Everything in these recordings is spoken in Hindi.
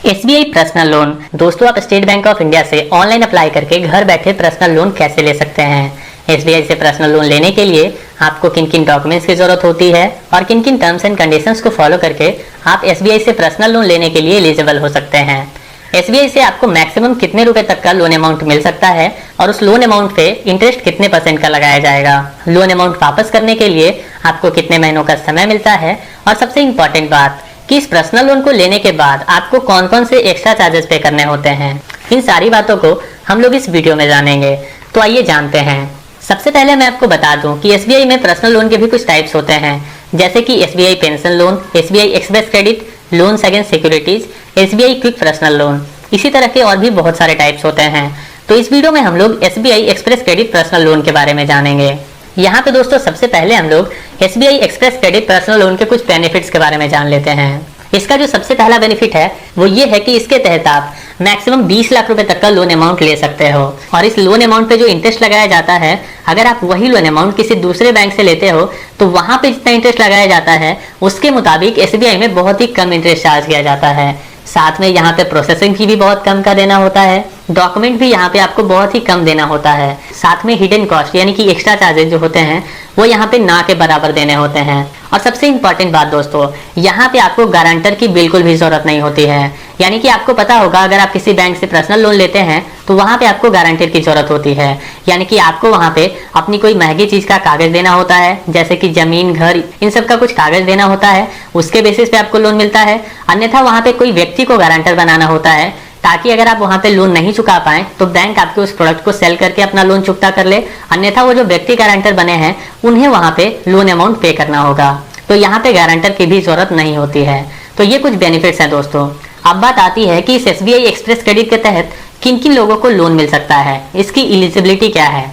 SBI personal loan. दोस्तों, आप स्टेट बैंक ऑफ इंडिया से ऑनलाइन अप्लाई करके घर बैठे पर्सनल लोन कैसे ले सकते हैं। एसबीआई से पर्सनल लोन लेने के लिए आपको किन किन डॉक्यूमेंट्स की जरूरत होती है और किन किन टर्म्स एंड कंडीशंस को फॉलो करके आप एसबीआई से पर्सनल लोन लेने के लिए एलिजिबल हो सकते हैं। एसबीआई से आपको मैक्सिमम कितने रुपए तक का लोन अमाउंट मिल सकता है और उस लोन अमाउंट पे इंटरेस्ट कितने % का लगाया जाएगा। लोन अमाउंट वापस करने के लिए आपको कितने महीनों का समय मिलता है और सबसे इंपॉर्टेंट बात कि इस पर्सनल लोन को लेने के बाद आपको कौन कौन से एक्स्ट्रा चार्जेस पे करने होते हैं। इन सारी बातों को हम लोग इस वीडियो में जानेंगे, तो आइए जानते हैं। सबसे पहले मैं आपको बता दूं कि एसबीआई में पर्सनल लोन के भी कुछ टाइप्स होते हैं, जैसे कि SBI pension loan, SBI express credit, loans against securities, SBI quick personal loan. इसी तरह के और भी बहुत सारे टाइप्स होते हैं। तो इस वीडियो में हम लोग SBI express credit personal loan के बारे में जानेंगे। यहाँ पे दोस्तों सबसे पहले हम लोग SBI express credit personal loan के कुछ बेनिफिट्स के बारे में जान लेते हैं। इसका जो सबसे पहला बेनिफिट है वो ये है कि इसके तहत आप मैक्सिमम 20 लाख रुपए तक का लोन अमाउंट ले सकते हो और इस लोन अमाउंट पे जो इंटरेस्ट लगाया जाता है, अगर आप वही लोन अमाउंट किसी दूसरे बैंक से लेते हो तो वहां पे जितना इंटरेस्ट लगाया जाता है उसके मुताबिक एसबीआई में बहुत ही कम इंटरेस्ट चार्ज किया जाता है। साथ में यहाँ पे प्रोसेसिंग फी भी बहुत कम का देना होता है, डॉक्यूमेंट भी यहाँ पे आपको बहुत ही कम देना होता है। साथ में हिडन कॉस्ट यानी कि एक्स्ट्रा चार्जेस जो होते हैं वो यहाँ पे ना के बराबर देने होते हैं। और सबसे इंपॉर्टेंट बात दोस्तों, यहाँ पे आपको गारंटर की बिल्कुल भी जरूरत नहीं होती है। यानी कि आपको पता होगा अगर आप किसी बैंक से पर्सनल लोन लेते हैं तो वहां पे आपको गारंटर की जरूरत होती है। यानी कि आपको वहां पे अपनी कोई महंगी चीज का कागज देना होता है, जैसे कि जमीन, घर, इन सब का कुछ कागज देना होता है, उसके बेसिस पे आपको लोन मिलता है। अन्यथा वहां पे कोई व्यक्ति को गारंटर बनाना होता है ताकि अगर आप वहां पे लोन नहीं चुका पाए तो बैंक आपके उस प्रोडक्ट को सेल करके अपना लोन चुकता कर ले। अन्यथा वो जो व्यक्ति गारंटर बने हैं उन्हें वहां पे लोन अमाउंट पे करना होगा। तो यहाँ पे गारंटर की भी जरूरत नहीं होती है। तो ये कुछ बेनिफिट्स हैं दोस्तों। अब बात आती है कि इस एसबीआई एक्सप्रेस क्रेडिट के तहत किन किन लोगों को लोन मिल सकता है, इसकी एलिजिबिलिटी क्या है।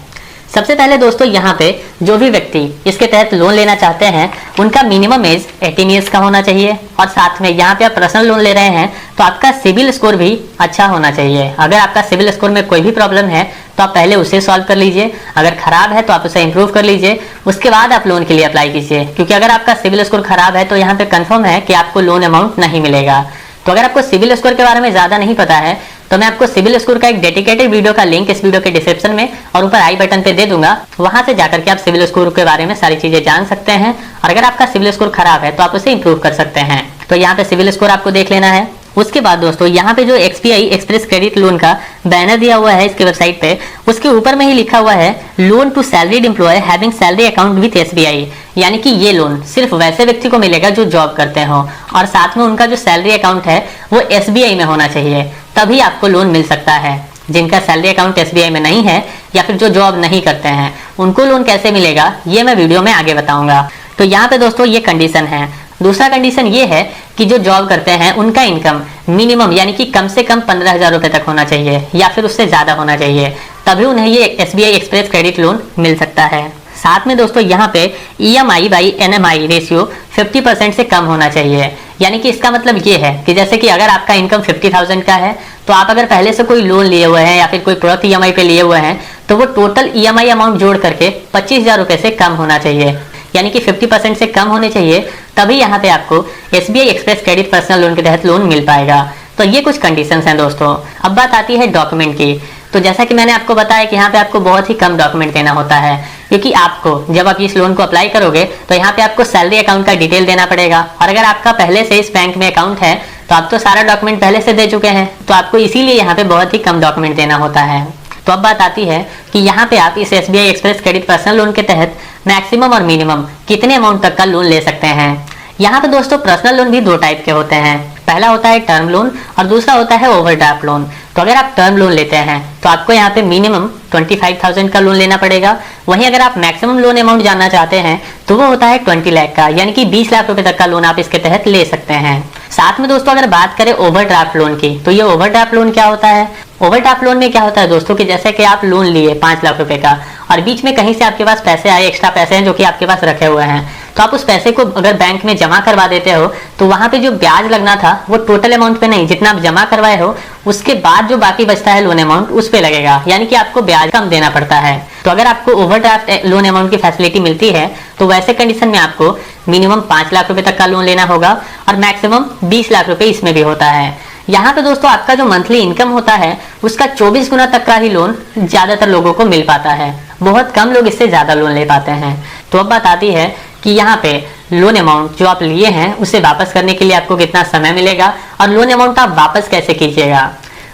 सबसे पहले दोस्तों यहाँ पे जो भी व्यक्ति इसके तहत लोन लेना चाहते हैं उनका मिनिमम एज 18 ईयर्स का होना चाहिए और साथ में यहाँ पे आप पर्सनल लोन ले रहे हैं तो आपका सिविल स्कोर भी अच्छा होना चाहिए। अगर आपका सिविल स्कोर में कोई भी प्रॉब्लम है तो आप पहले उसे सॉल्व कर लीजिए, अगर खराब है तो आप उसे इंप्रूव कर लीजिए, उसके बाद आप लोन के लिए अप्लाई कीजिए। क्योंकि अगर आपका सिविल स्कोर खराब है तो यहाँ पे कंफर्म है कि आपको लोन अमाउंट नहीं मिलेगा। तो अगर आपको सिविल स्कोर के बारे में ज्यादा नहीं पता है तो मैं आपको सिविल स्कोर का एक डेडिकेटेड वीडियो का लिंक इस वीडियो के डिस्क्रिप्शन में और ऊपर आई बटन पे दे दूंगा। वहां से जाकर के आप सिविल स्कोर के बारे में सारी चीजें जान सकते हैं और अगर आपका सिविल स्कोर खराब है तो आप उसे इंप्रूव कर सकते हैं। तो यहाँ पे सिविल स्कोर आपको देख लेना है। उसके बाद दोस्तों यहाँ पे जो एसबीआई एक्सप्रेस क्रेडिट लोन का बैनर दिया हुआ है इसके वेबसाइट पे, उसके ऊपर में ही लिखा हुआ है loan to salaried employ having salary account with SBI. यानी कि ये लोन सिर्फ वैसे व्यक्ति को मिलेगा जो जॉब करते हो और साथ में उनका जो सैलरी अकाउंट है वो एसबीआई में होना चाहिए, तभी आपको लोन मिल सकता है। जिनका सैलरी अकाउंट एसबीआई में नहीं है या फिर जो जॉब नहीं करते हैं उनको लोन कैसे मिलेगा ये मैं वीडियो में आगे बताऊंगा। तो यहाँ पे दोस्तों ये कंडीशन है। दूसरा कंडीशन ये है कि जो जॉब करते हैं उनका इनकम मिनिमम यानी कि कम से कम 15,000 रुपए तक होना चाहिए या फिर उससे ज्यादा होना चाहिए, तभी उन्हें ये एसबीआई एक्सप्रेस क्रेडिट लोन मिल सकता है। साथ में दोस्तों यहाँ पे EMI बाई NMI रेशियो 50% से कम होना चाहिए। यानी कि इसका मतलब ये है कि जैसे कि अगर आपका इनकम 50,000 का है तो आप अगर पहले से कोई लोन लिए हुए हैं या फिर कोई प्रोडक्ट EMI पे लिए हुए हैं तो वो टोटल EMI अमाउंट जोड़ करके 25,000 रुपए से कम होना चाहिए। यानी कि 50% से कम होने चाहिए, तभी यहाँ पे आपको SBI express credit personal loan के तहत लोन मिल पाएगा। तो ये कुछ कंडीशंस हैं दोस्तों। अब बात आती है डॉक्यूमेंट की। तो जैसा कि मैंने आपको बताया कि यहाँ पे आपको बहुत ही कम डॉक्यूमेंट देना होता है, क्योंकि आपको जब आप इस लोन को अप्लाई करोगे तो यहाँ पे आपको सैलरी अकाउंट का डिटेल देना पड़ेगा और अगर आपका पहले से इस बैंक में अकाउंट है तो आप तो सारा डॉक्यूमेंट पहले से दे चुके हैं, तो आपको इसीलिए यहाँ पे बहुत ही कम डॉक्यूमेंट देना होता है। तो अब बात आती है कि यहाँ पे आप इस SBI express credit personal loan के तहत मैक्सिमम और मिनिमम कितने अमाउंट तक का लोन ले सकते हैं। यहाँ पे दोस्तों पर्सनल लोन भी दो टाइप के होते हैं। पहला होता है टर्म लोन और दूसरा होता है ओवरड्राफ्ट लोन। तो अगर आप टर्म लोन लेते हैं तो आपको यहाँ पे मिनिमम 25,000 का लोन लेना पड़ेगा। वहीं अगर आप मैक्सिमम लोन अमाउंट जानना चाहते हैं तो वो होता है 20 लाख का, यानी कि 20 लाख रुपए तक का लोन आप इसके तहत ले सकते हैं। साथ में दोस्तों अगर बात करें ओवरड्राफ्ट लोन की, तो ये ओवरड्राफ्ट लोन क्या होता है। ओवरड्राफ्ट लोन में क्या होता है दोस्तों कि जैसे कि आप लोन लिए 5 लाख रुपए का और बीच में कहीं से आपके पास पैसे आए, एक्स्ट्रा पैसे हैं जो कि आपके पास रखे हुए हैं, तो आप उस पैसे को अगर बैंक में जमा करवा देते हो तो वहां पे जो ब्याज लगना था वो टोटल अमाउंट पे नहीं, जितना आप जमा करवाए हो उसके बाद जो बाकी बचता है लोन अमाउंट उस पे लगेगा। यानी कि आपको ब्याज कम देना पड़ता है। तो अगर आपको ओवरड्राफ्ट लोन अमाउंट की फैसिलिटी मिलती है तो वैसे कंडीशन में आपको मिनिमम 5 लाख रुपए तक का लोन लेना होगा और मैक्सिमम 20 लाख रुपए इसमें भी होता है। यहाँ पे दोस्तों आपका जो मंथली इनकम होता है उसका 24 गुना तक का ही लोन ज्यादातर लोगों को मिल पाता है। बहुत कम लोग इससे ज्यादा लोन ले पाते हैं। तो अब बात आती है कि यहाँ पे लोन अमाउंट जो आप लिए हैं उसे वापस करने के लिए आपको कितना समय मिलेगा और लोन अमाउंट आप वापस कैसे कीजिएगा।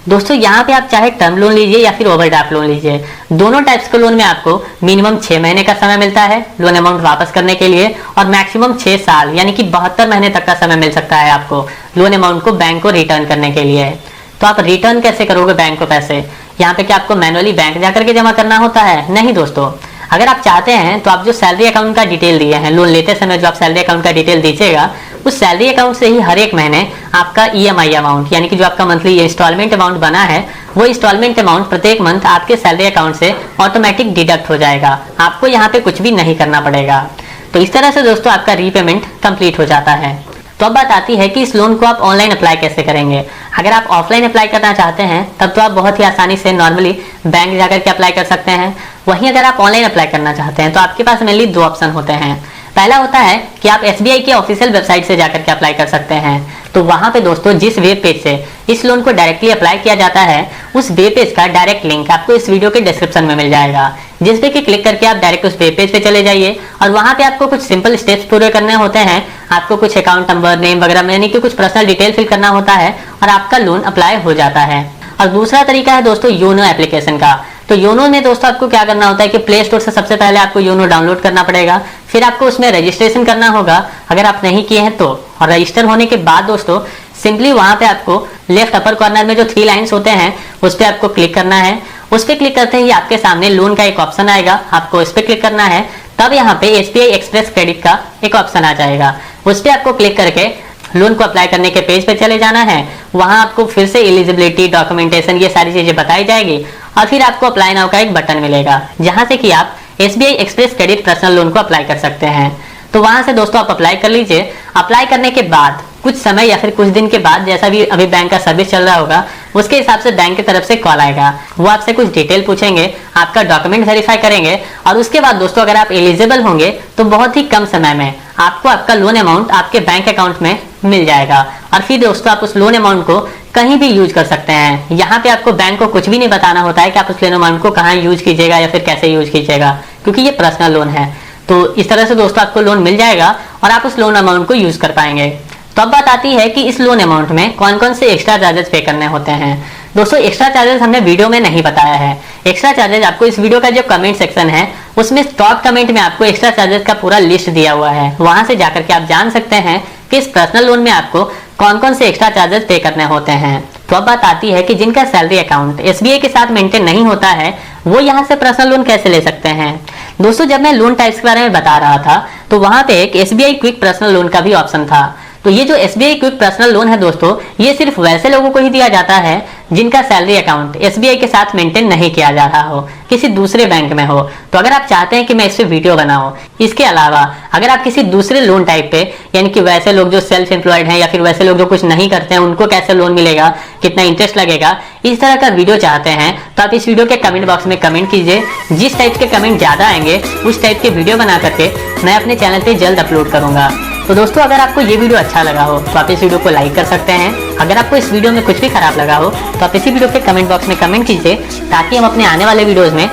दोस्तों यहाँ पे आप चाहे टर्म लोन लीजिए या फिर ओवरड्राफ्ट लोन लीजिए, दोनों टाइप्स के लोन में आपको मिनिमम 6 महीने का समय मिलता है लोन अमाउंट वापस करने के लिए और मैक्सिमम 6 साल यानी कि 72 महीने तक का समय मिल सकता है आपको लोन अमाउंट को बैंक को रिटर्न करने के लिए। तो आप रिटर्न कैसे करोगे बैंक को पैसे? यहाँ पे क्या आपको मैनुअली बैंक जाकर के जमा करना होता है? नहीं दोस्तों, अगर आप चाहते हैं तो आप जो सैलरी अकाउंट का डिटेल दिए हैं, लोन लेते समय जो आप सैलरी अकाउंट का डिटेल दीजिएगा उस सैलरी अकाउंट से ही हर एक महीने आपका EMI अमाउंट यानी कि जो आपका मंथली इंस्टॉलमेंट अमाउंट बना है वो इंस्टॉलमेंट अमाउंट प्रत्येक मंथ आपके सैलरी अकाउंट से ऑटोमेटिक डिडक्ट हो जाएगा। आपको यहाँ पे कुछ भी नहीं करना पड़ेगा। तो इस तरह से दोस्तों आपका रीपेमेंट कंप्लीट हो जाता है। तो अब बात आती है कि इस लोन को आप ऑनलाइन अप्लाई कैसे करेंगे। अगर आप ऑफलाइन अप्लाई करना चाहते हैं तब तो आप बहुत ही आसानी से नॉर्मली बैंक जाकर के अप्लाई कर सकते हैं। वहीं अगर आप ऑनलाइन अप्लाई करना चाहते हैं तो आपके पास मेनली 2 ऑप्शन होते हैं। पहला होता है कि आप SBI के ऑफिशियल वेबसाइट से जाकर के अप्लाई कर सकते हैं। तो वहां पे दोस्तों जिस वेब पेज से इस लोन को डायरेक्टली अप्लाई किया जाता है उस वेब पेज का डायरेक्ट लिंक आपको इस वीडियो के डिस्क्रिप्शन में मिल जाएगा, जिस पे कि क्लिक करके आप डायरेक्ट उस वेब पेज पे चले जाइए और वहां पे आपको कुछ सिंपल स्टेप्स पूरे करने होते हैं। आपको कुछ अकाउंट नंबर, नेम वगैरह यानी कि कुछ पर्सनल डिटेल फिल करना होता है और आपका लोन अप्लाई हो जाता है। और दूसरा तरीका है दोस्तों योनो एप्लीकेशन का। तो योनो में दोस्तों आपको क्या करना होता है कि प्ले स्टोर से सबसे पहले आपको योनो डाउनलोड करना पड़ेगा, फिर आपको उसमें रजिस्ट्रेशन करना होगा अगर आप नहीं किए हैं तो। और रजिस्टर होने के बाद दोस्तों सिंपली वहां पे आपको लेफ्ट अपर कॉर्नर में जो 3 लाइन्स होते हैं उस पर आपको क्लिक करना है। उस पर क्लिक करते ही आपके सामने लोन का एक ऑप्शन आएगा, आपको इस पर क्लिक करना है। तब यहाँ पे SBI एक्सप्रेस क्रेडिट का एक ऑप्शन आ जाएगा, उस पर आपको क्लिक करके लोन को अप्लाई करने के पेज पे चले जाना है। वहां आपको फिर से एलिजिबिलिटी, डॉक्यूमेंटेशन ये सारी चीजें बताई जाएगी और फिर आपको अप्लाई नाउ का एक बटन मिलेगा जहां से कि आप SBI express credit personal loan को अप्लाई कर सकते हैं। तो वहां से दोस्तों आप अप्लाई कर लीजिए। अप्लाई करने के बाद कुछ समय या फिर कुछ दिन के बाद जैसा भी अभी बैंक का सर्विस चल रहा होगा उसके हिसाब से बैंक की तरफ से कॉल आएगा। वो आपसे कुछ डिटेल पूछेंगे, आपका डॉक्यूमेंट वेरीफाई करेंगे और उसके बाद दोस्तों अगर आप एलिजिबल होंगे तो बहुत ही कम समय में आपको आपका लोन अमाउंट आपके बैंक अकाउंट में मिल जाएगा। और फिर दोस्तों आप उस लोन अमाउंट को कहीं भी यूज कर सकते हैं। यहाँ पे आपको बैंक को कुछ भी नहीं बताना होता है कि आप उस लोन अमाउंट को कहाँ यूज कीजिएगा या फिर कैसे यूज कीजिएगा, क्योंकि ये पर्सनल लोन है। तो इस तरह से दोस्तों आपको लोन मिल जाएगा और आप उस लोन अमाउंट को यूज कर पाएंगे। तो अब बात आती है कि इस लोन अमाउंट में कौन कौन से एक्स्ट्रा चार्जेस पे करने होते हैं। दोस्तों एक्स्ट्रा चार्जेस हमने वीडियो में नहीं बताया है। एक्स्ट्रा चार्जेस आपको इस वीडियो का जो कमेंट सेक्शन है उसमें टॉप कमेंट में आपको एक्स्ट्रा चार्जेस का पूरा लिस्ट दिया हुआ है, वहां से जाकर के आप जान सकते हैं कि इस पर्सनल लोन में आपको कौन कौन से एक्स्ट्रा चार्जेस पे करने होते हैं। तो अब बात आती है कि जिनका सैलरी अकाउंट SBI के साथ मेंटेन नहीं होता है वो यहाँ से पर्सनल लोन कैसे ले सकते हैं। दोस्तों जब मैं लोन टाइप्स के बारे में बता रहा था तो वहां पे एक SBI क्विक पर्सनल लोन का भी ऑप्शन था। तो ये जो SBI क्विक पर्सनल लोन है दोस्तों ये सिर्फ वैसे लोगों को ही दिया जाता है जिनका सैलरी अकाउंट SBI के साथ मेंटेन नहीं किया जा रहा हो, किसी दूसरे बैंक में हो। तो अगर आप चाहते हैं कि मैं इस पे वीडियो बनाऊं, इसके अलावा अगर आप किसी दूसरे लोन टाइप पे यानी कि वैसे लोग जो सेल्फ एम्प्लॉयड हैं या फिर वैसे लोग जो कुछ नहीं करते हैं उनको कैसे लोन मिलेगा, कितना इंटरेस्ट लगेगा, इस तरह का वीडियो चाहते हैं तो आप इस वीडियो के कमेंट बॉक्स में कमेंट कीजिए। जिस टाइप के कमेंट ज्यादा आएंगे उस टाइप के वीडियो बना करके मैं अपने चैनल पे जल्द अपलोड करूंगा। तो दोस्तों अगर आपको ये वीडियो अच्छा लगा हो तो आप इस वीडियो को लाइक कर सकते हैं। अगर आपको इस वीडियो में कुछ भी खराब लगा हो तो आप इसी वीडियो के कमेंट बॉक्स में कमेंट कीजिए ताकि हम अपने आने वाले वीडियोस में